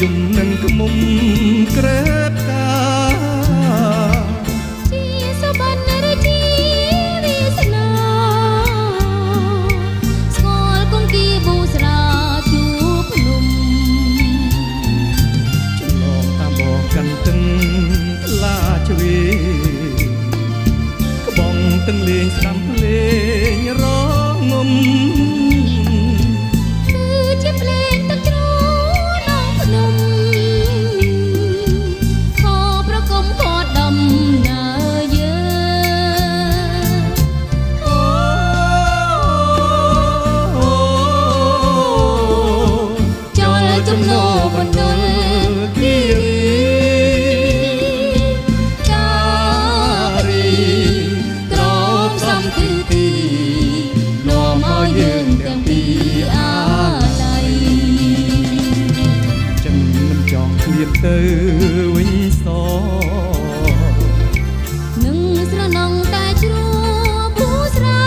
យំនឹងក្មុំក្រែបកាជាសបានរជាវាសនាស្គាល់គង្គីប៊ូស្រាជួភ្នំចំឡងតាមបងកាន់ទឹងឡាជ្វេក្បងទឹងលេងស្ដាំភ្លេងរងំគឺជាភ្លេងទឹកជ្រោនងភ្នំខោប្រគំខดដំណើរយើងចលជំនោបណ្ដុលគិរីការីត្រប់សំទិទីនាំឲ្យយើងទាំងពីរអាឡ័យចិនមិនចង់ឃ្លាតទៅវិញសនឹងស្រណងតែជ្រួពូស្រា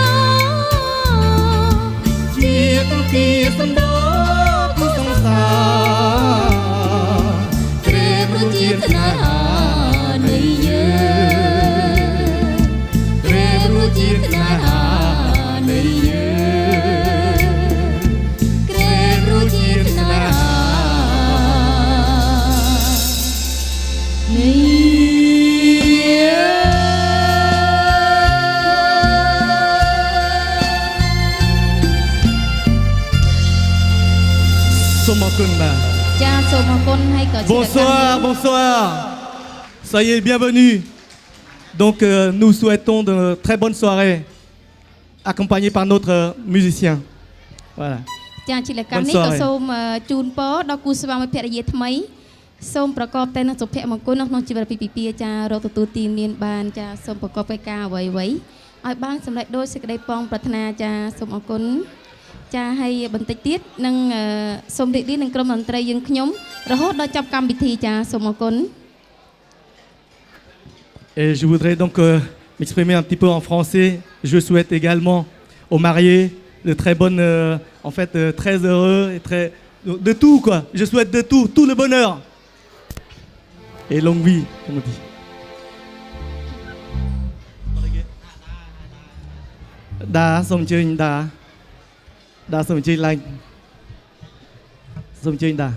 ជាទុគីសំដរគូសង្សារក្រែបរជាតិស្នេហានៃយើងក្រែបរជាតិស្នេហានៃយើងក្រែបរជាតិស្នេហានៃសូមអរគុណបាទចាសូមអរគុណហើយក៏ជា Bonsoir, bonsoir. Soyez bienvenus. Donc nous souhaitons de très bonnes soirées accompagnés par notre musicien. Voilà. ចាជាលក្ខណៈនេះក៏សូមជូនពរដល់គូស្វាមីភរិយាថ្មីសូមប្រកបតែនឹងសុភមង្គលក្នុងជីវិតពីពីចារកទទួលទានមានបានចាសូមប្រកបដោយការអ្វីៗឲ្យបានសម្រេចដោយសេចក្តីប៉ងប្រាថ្នាចាសូមអរគុណចាហើយបន្តិចទៀតនឹងសូមរីករាយនឹងក្រុមតន្ត្រីយើងខ្ញុំរហូតដល់ចប់កម្មវិធីចាសូមអរគុណ Et je voudrais donc m'exprimer un petit peu en français. Je souhaite également aux mariés de très bonnes, en fait, très heureux et très de tout quoi. Je souhaite de tout le bonheur et longue vie, comme on dit. Đa, xong chơi đa, xong chơi lành, xong chơi đa.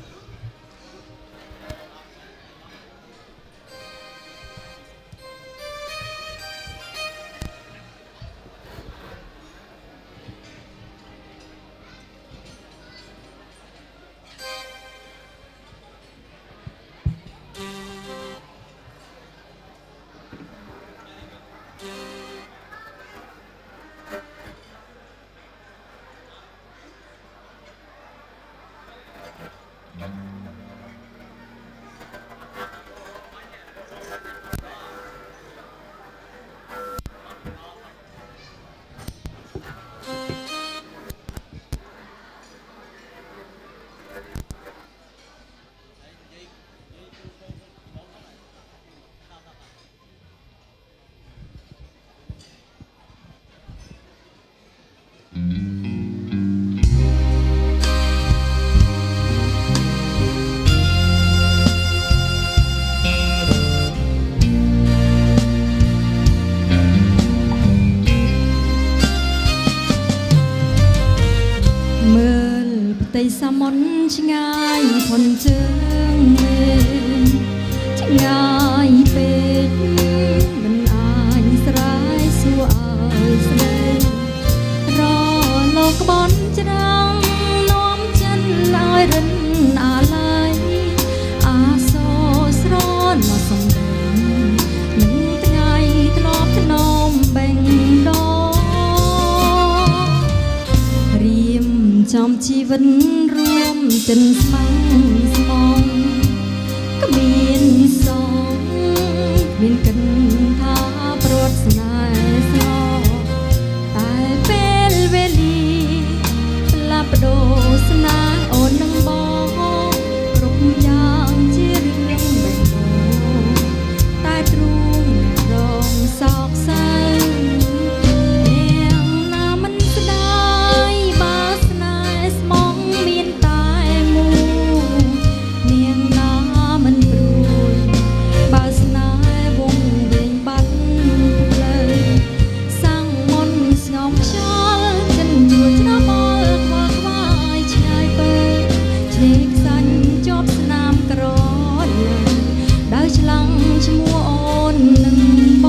ងឈ្មោះអូននឹងប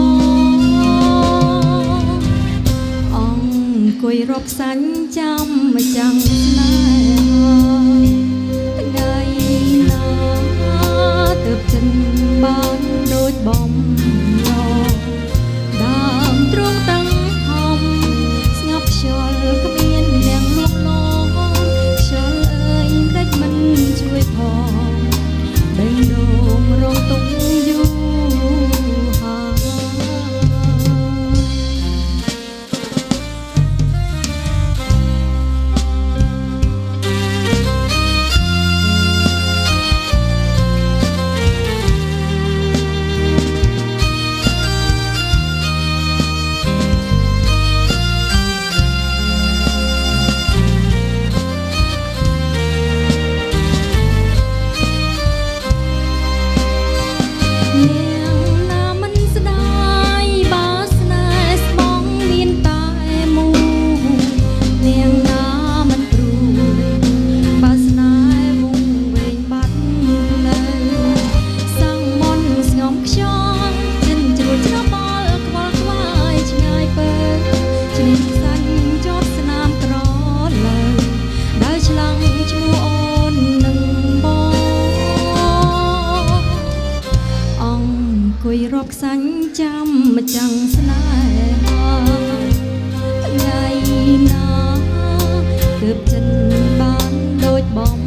ងអង្គុយរាប់សាញ់ចាំមកចាំស្នេហាថ្ងៃណាទើបចិនបានដូចបំឡងដើមទ្រង់តាំងហំស្ងប់ខ្យល់គ្មានអ្នកលួងលោមខ្យល់អើយមិនដេចមិនជួយផងបេះដូងរងទុកយូរហើយអង្គុយរាប់សាញ់ចាំមកចាំស្នេហាថ្ងៃណាទើបចិនបានដូចបំ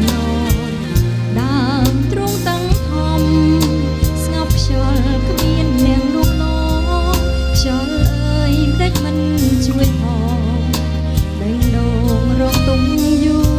ណងដើមទ្រង់តាំងហំស្ងប់ខ្យល់គ្មានអ្នកលួងលោមខ្យល់អើយមិនដេចមិនជួយផងបេះដូងរងទុំយូរ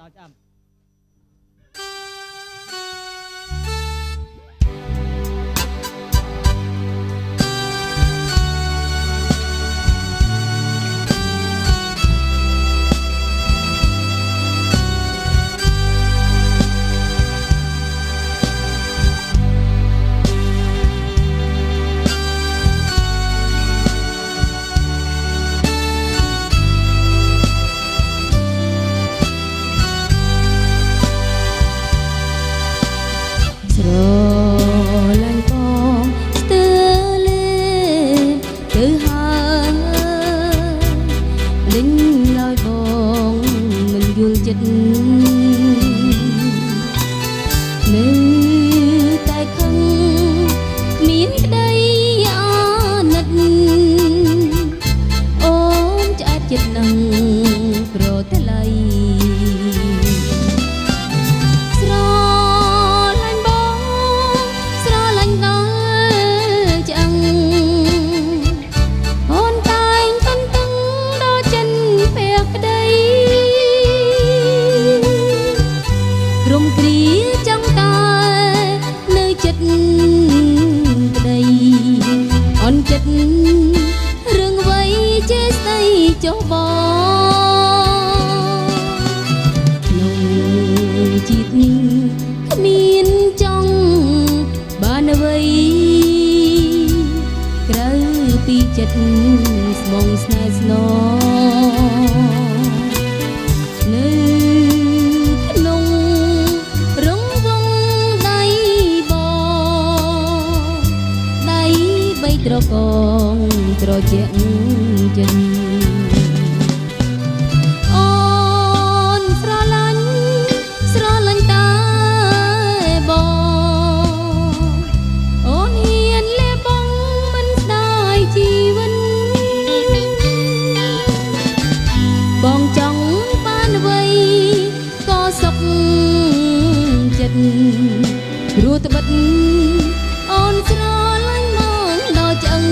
ដល់ចាំ ចិត្តស្មងស្នេហ៍ស្ននៅក្នុងរងវងដៃបងដៃបីត្រកងត្រជាក់ចិត្តព្រោះត្បិតអូនស្រឡាញ់មកដល់ឆ្អឹង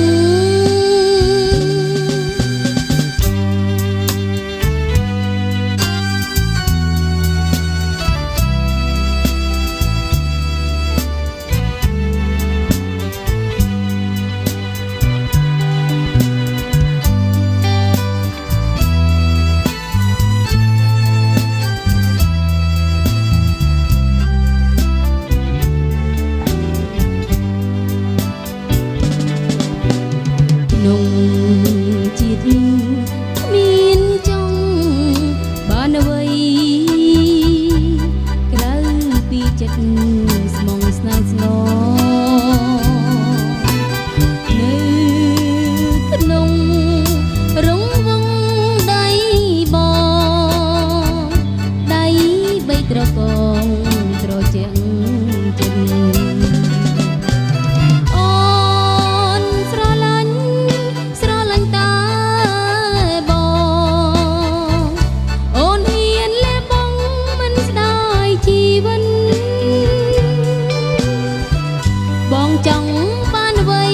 ចង់បានអ្វី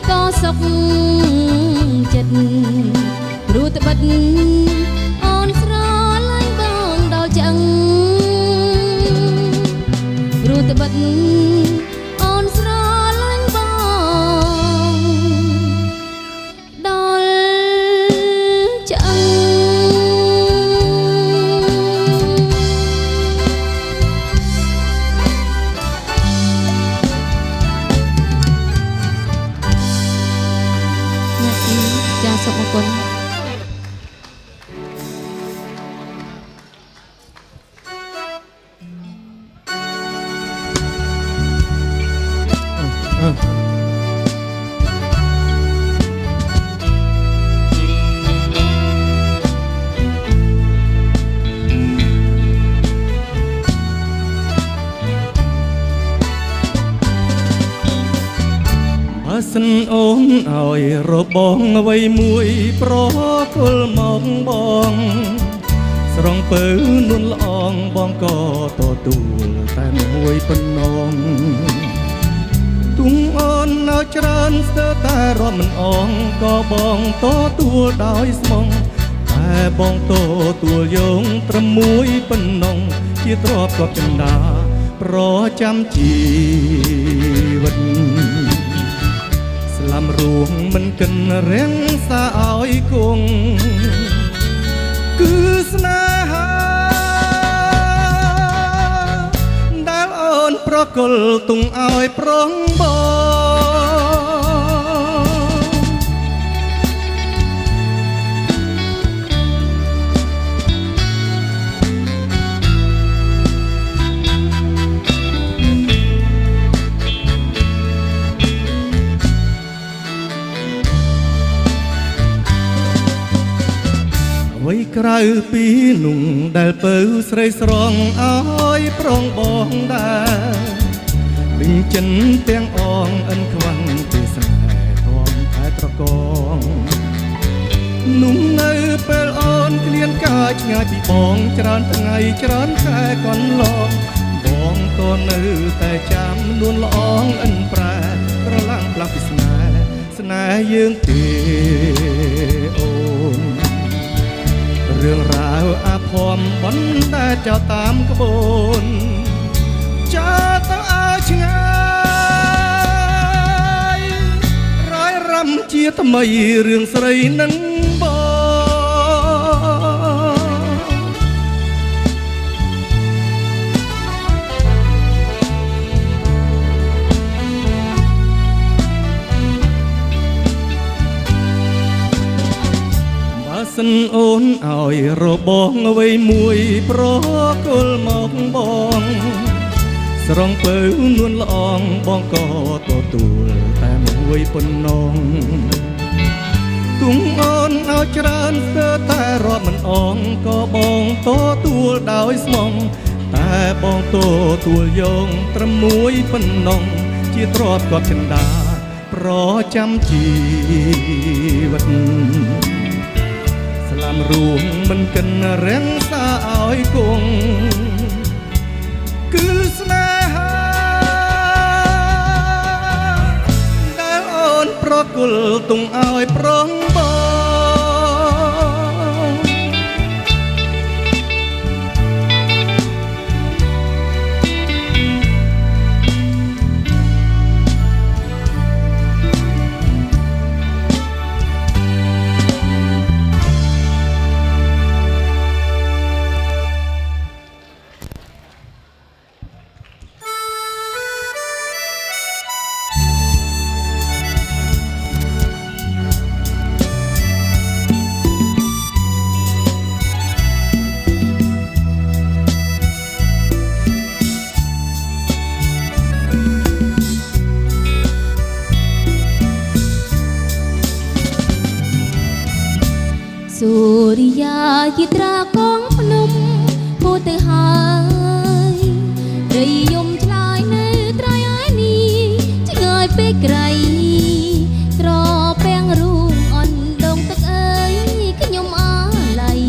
ក៏សុខចិត្តព្រោះត្បិតអូនស្រឡាញ់បងដល់ចឹងព្រោះត្បិតអូនស្រឡាញ់បងដល់ចឹងចាសូមអរគុណសិនអូនឲ្យរបងអ្វីមួយប្រគល់មកបងស្រងពៅនួនល្អងបងក៏ទទួលតែមួយប៉ុណ្ណងទុំអូននៅច្រើនស្ទើរតែរាប់មិនអងក៏បងទទួលដោយស្មងតែបងទទួលយកត្រឹមមួយប៉ុណ្ណងជាទ្រព្យគាត់ចិន្តាប្រចាំជីវិតស្លាំរួងមិនកិនរាំងសាឲ្យគង់គឺស្នេហាដែលអូនប្រគល់ទុំឲ្យប្រងបងអ្វីក្រៅពីนุ่งដែលពៅស្រីស្រងឲ្យប្រងបងដែរវិញចិនទាំងអងអិនខ្វាំងពីស្នេហ៍ធំតែត្រកងนุ่งនៅពេលអូនក្លៀនកាយឆ្ងាយពីបងច្រើនថ្ងៃច្រើនខែកន្លងបងក៏នៅតែចាំនួនល្អងអិនប្រែក្រឡាំងផ្លាស់ពីស្នេហ៍យើងទេអូនរឿងរ៉ាវអាភ័ព្វបន្តែចោលតាមក្បូនចោលទៅឲ្យឆ្ងាយរយរំជាថ្មីរឿងស្រីនឹងសិនអូនឲ្យរបងអ្វីមួយប្រគល់មកបងស្រងពៅនួនល្អងបងក៏ទទួលតែមួយប៉ុណ្ណងទុំអូនឲ្យច្រើនស្ទើរតែរាប់មិនអងក៏បងទទួលដោយស្មងតែបងទទួលយកត្រឹមមួយប៉ុណ្ណងជាទ្រព្យគាត់ចិន្តាប្រចាំជីវិតស្លាំរួងមិនកិនរាំងសាឲ្យគង់គឺស្នេហាដែលអូនប្រគល់ទុំឲ្យប្រងបង សូរិយាជាត្រាកងភ្នំពោទៅហើយរីយំឆ្លើយនៅត្រៃឯនេះឆ្ងាយពេកក្រៃត្រពាំងរូងអនដងទឹកអើយខ្ញុំអាឡ័យ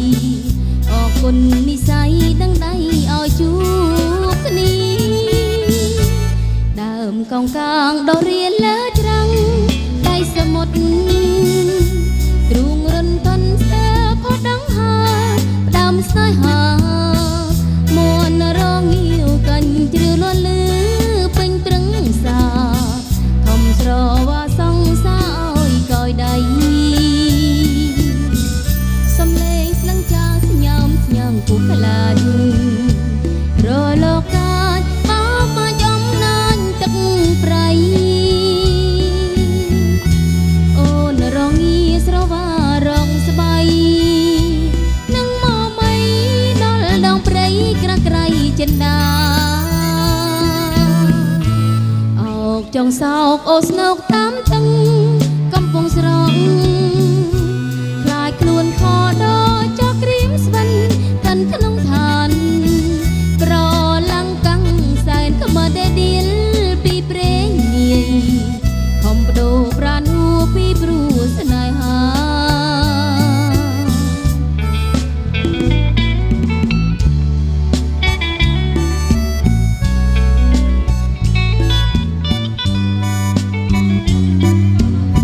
អរគុណនិស័យដឹងដៃឲ្យជួបគ្នាដើម កងកាងដល់រៀនលើច្រាំងដៃសមុទ្រទ្រូងរិនតនស្ទើផោះដងហើផ្ដាំស្នេហាមួនរងាវកាញ់ជ្រឿលលឺពេញព្រឹងសាខំស្រវាសងសាអើយកយដៃសំលេងស្លឹងចាស្ញើមស្ញើងពុះខ្លាចរលោកកាចបោបាច់អំណាញទឹកប្រៃអូនរងាស្រវារងស្បៃនឹងមកបីដល់ដងព្រៃក្រាក្រៃចិនដាអោកចុងសោកអូស្នោកតាមទឹងកំពុងស្រងខ្លាចខ្លួនខដល់ចោក្រៀមស្វិនកិនក្នុងឋានប្រឡាំងកាំងសែនក្មើដេឌៀលពីព្រេងនាយខំបដូរប្រានូពីព្រោះស្នេហា អ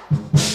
អ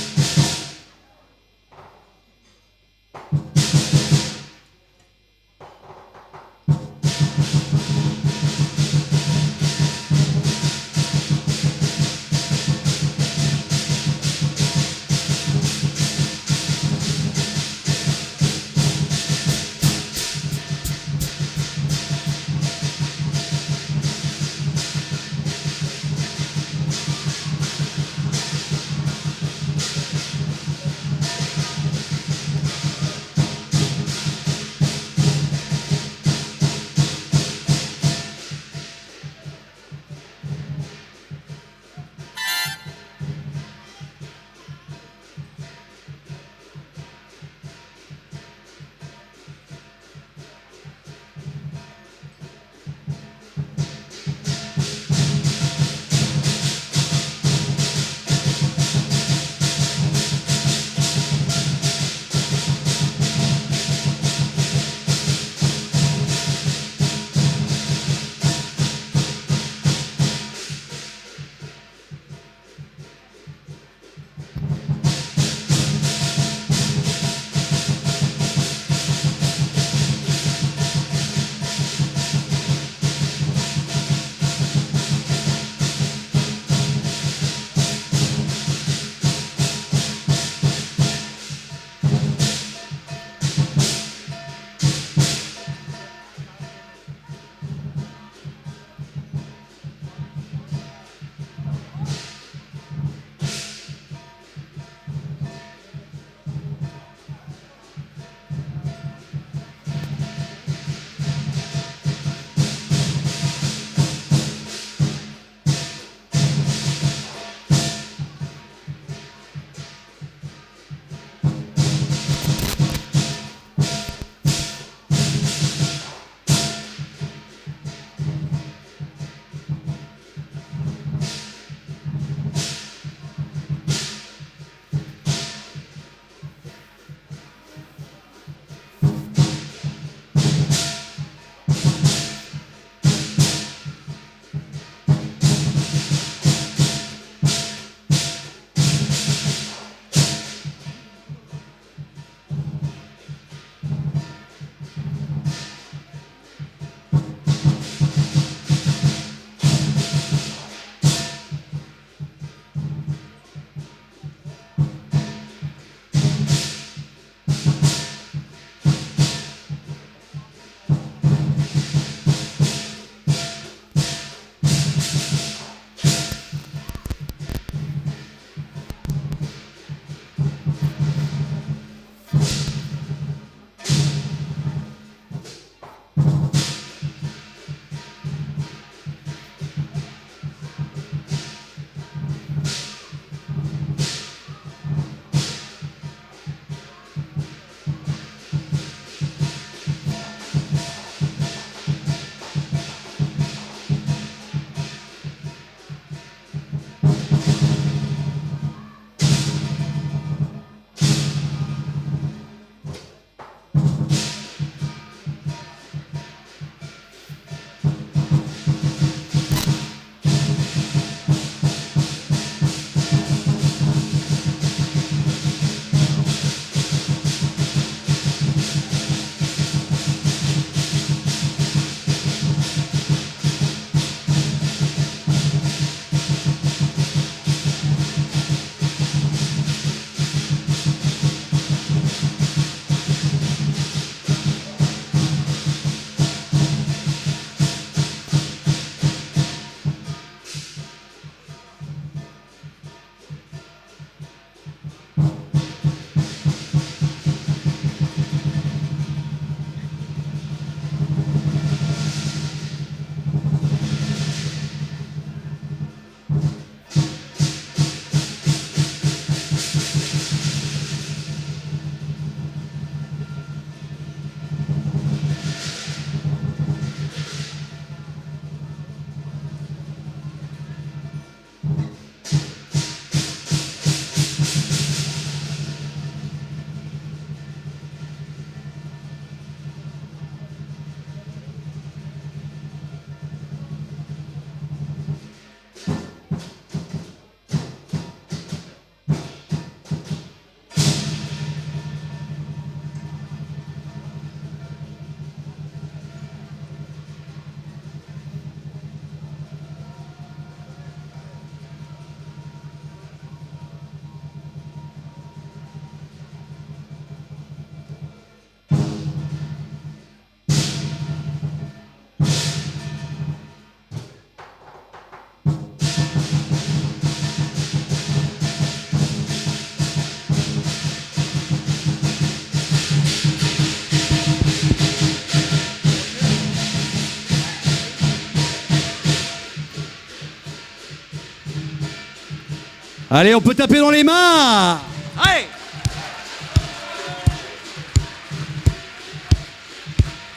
Allez, on peut taper dans les mains. Allez.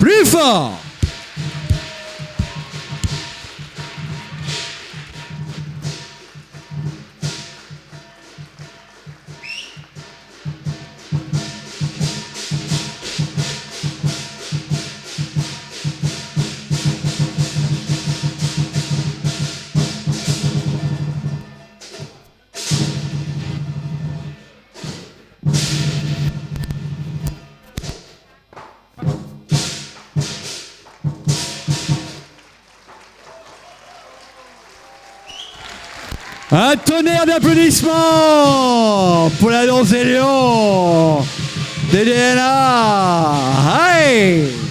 Plus fort. Un tonnerre d'applaudissements pour la danse des lions des DNA. Hey!